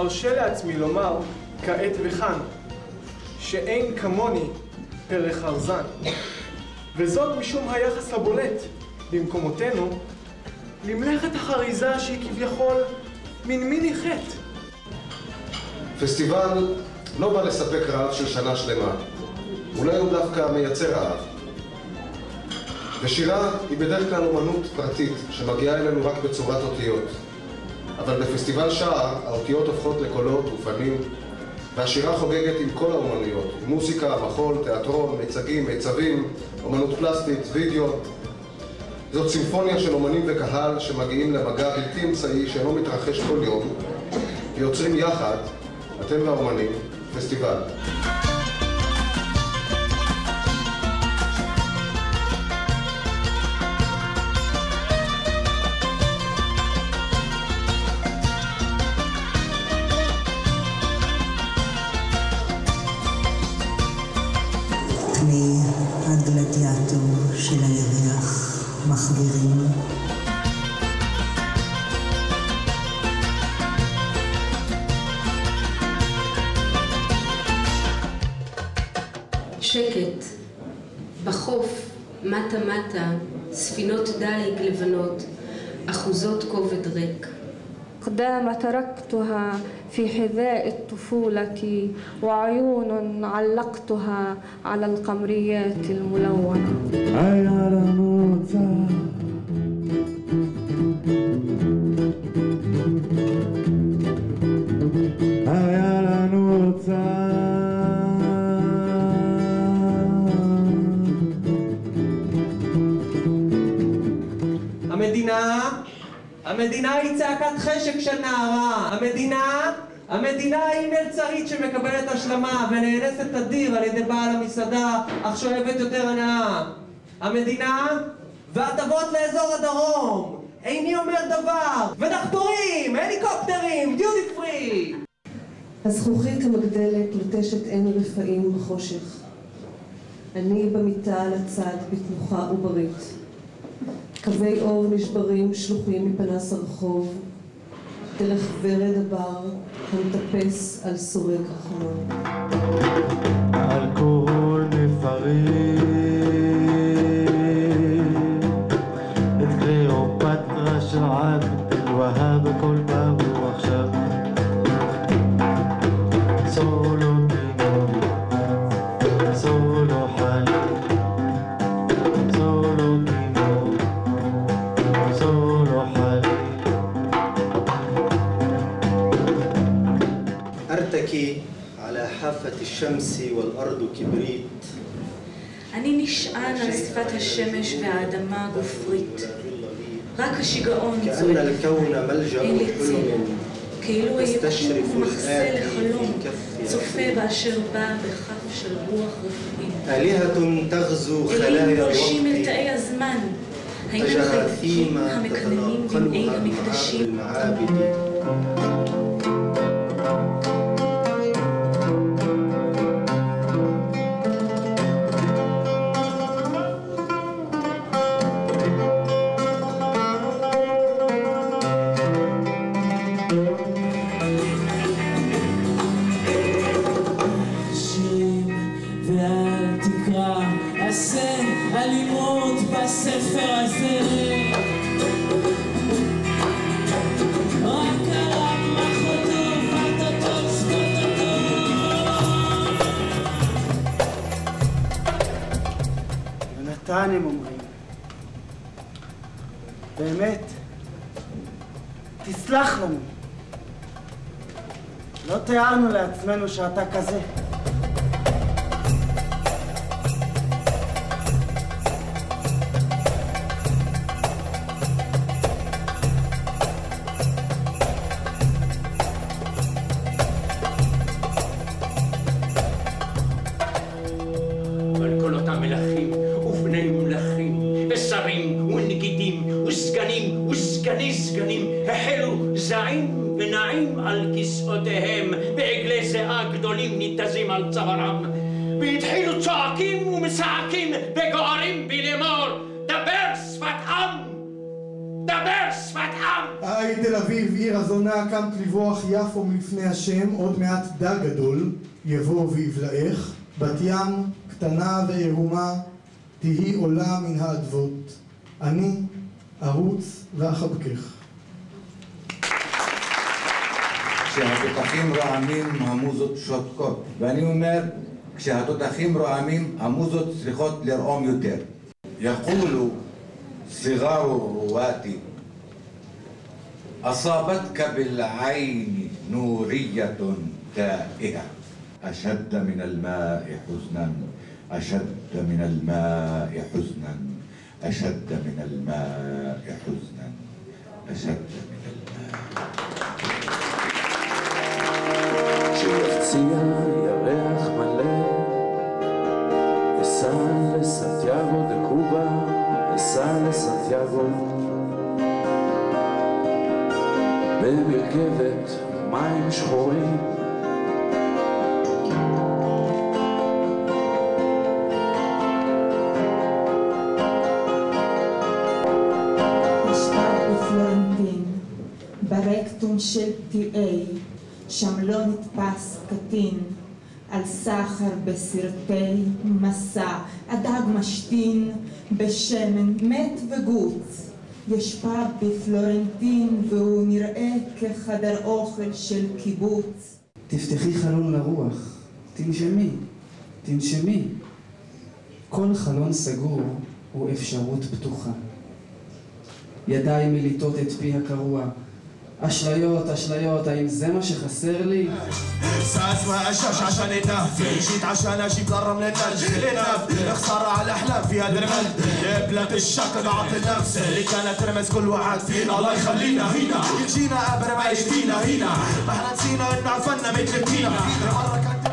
ארשה לעצמי לומר כעת וכאן שאין כמוני פרח ארזן, וזאת משום היחס הבולט במקומותינו למלאכת החריזה שהיא כביכול מן מיני חטא. פסטיבל לא בא לספק רעב של שנה שלמה, אולי הוא דווקא מייצר רעב. ושירה היא בדרך כלל אומנות פרטית שמגיעה אלינו רק בצורת אותיות. אבל בפסטיבל שער האותיות הופכות לקולות ופנים, והשירה חוגגת עם כל האומנויות, מוזיקה, מחול, תיאטרון, מיצגים, מיצבים, אומנות פלסטית, וידאו. זאת סימפוניה של אומנים וקהל שמגיעים למגע בלתי אמצעי שאינו מתרחש כל יום, ויוצרים יחד, אתם והאומנים, פסטיבל. כלי הגלדיאטור של הירח מחבירים. שקט, בחוף, מטה מטה, ספינות דייג לבנות, אחוזות כובד ריק. أقدام تركتها في حذاء الطفولة وعيون علقتها على القمريات الملونة. המדינה היא צעקת חשק של נערה. המדינה היא מלצרית שמקבלת השלמה ונאנסת תדיר על ידי בעל המסעדה, אך שואבת יותר הנאה. המדינה והטבות לאזור הדרום. איני אומר דבר. ודחפורים, הליקופטרים, דיוטי פרי. הזכוכית המגדלת לוטשת עין רפאים בחושך. אני במיטה על הצד בתנוחה עוברית. קווי אור נשברים שלוחים מפנס הרחוב, דרך ורד הבר המטפס על סורג החלום. אלכוהול מפריד את קליאופטרה של עבד אל-והאב כל פעם הוא עכשיו סולו קינו, סולו חלי, סולו קינו, סולו חלי. أرتكي على حافة الشمس والأرض كبريت. אני נשען על שפת השמש והאדמה גופרית. רק השיגעון צועק, אין לי ציר. כאילו היקום מחסה לחלום, צופה באשר בא בכף של רוח רפאים. אלים פולשים אל תאי הזמן, היינו חייפים המקננים במאי המקדשים. הם אומרים, באמת, תסלח לנו. לא תיארנו לעצמנו שאתה כזה. סגנים החלו זעים ונעים על כיסאותיהם, בעגלי זיעה גדולים ניתזים על צווארם, והתחילו צועקים ומצעקים וגוערים בי לאמור, דבר שפת עם! דבר שפת עם! היי תל אביב, עיר הזונה, קמת לברוח יפו מלפני השם, עוד מעט דג גדול יבוא ויבלעך. בת ים, קטנה ועירומה, תהי עולה מן האדוות. אני ארוץ ואחבקך. כשהתותחים רועמים המוזות שותקות, ואני אומר, כשהתותחים רועמים המוזות צריכות לרעום יותר. يقول صغار الرواة أصابتك بالعين نورية تائهة أشد من الماء حزنا أشد من الماء حزنا أشد من الماء حزنا أشد من الماء. שיחציע ירח מלא אסע לסנטיאגו דה קובה אסע לסנטיאגו במרכבת מים שחורים נשאר בפלורנטין ברקטום של TA שם לא נתפס קטין על סחר בסרטי מסע, הדג משתין בשמן מת וגוץ. יש פאב בפלורנטין והוא נראה כחדר אוכל של קיבוץ. תפתחי חלון לרוח, תנשמי, תנשמי. כל חלון סגור הוא אפשרות פתוחה. ידיים מליטות את פי הקרוע. אשליות, אשליות, האם זה מה שחסר לי? ساعة اسمها قشاش عشان يتنف جيت عشان اجيب للرمل الثلج ينف خسارة على الاحلام فيها درمل قبلة الشك ضاعت النفس اللي كانت ترمز كل واحد فينا الله يخلينا هنا يجينا قبل ما يشفينا هنا ما احنا نسينا انه عفنا مثل التينا مرة كانت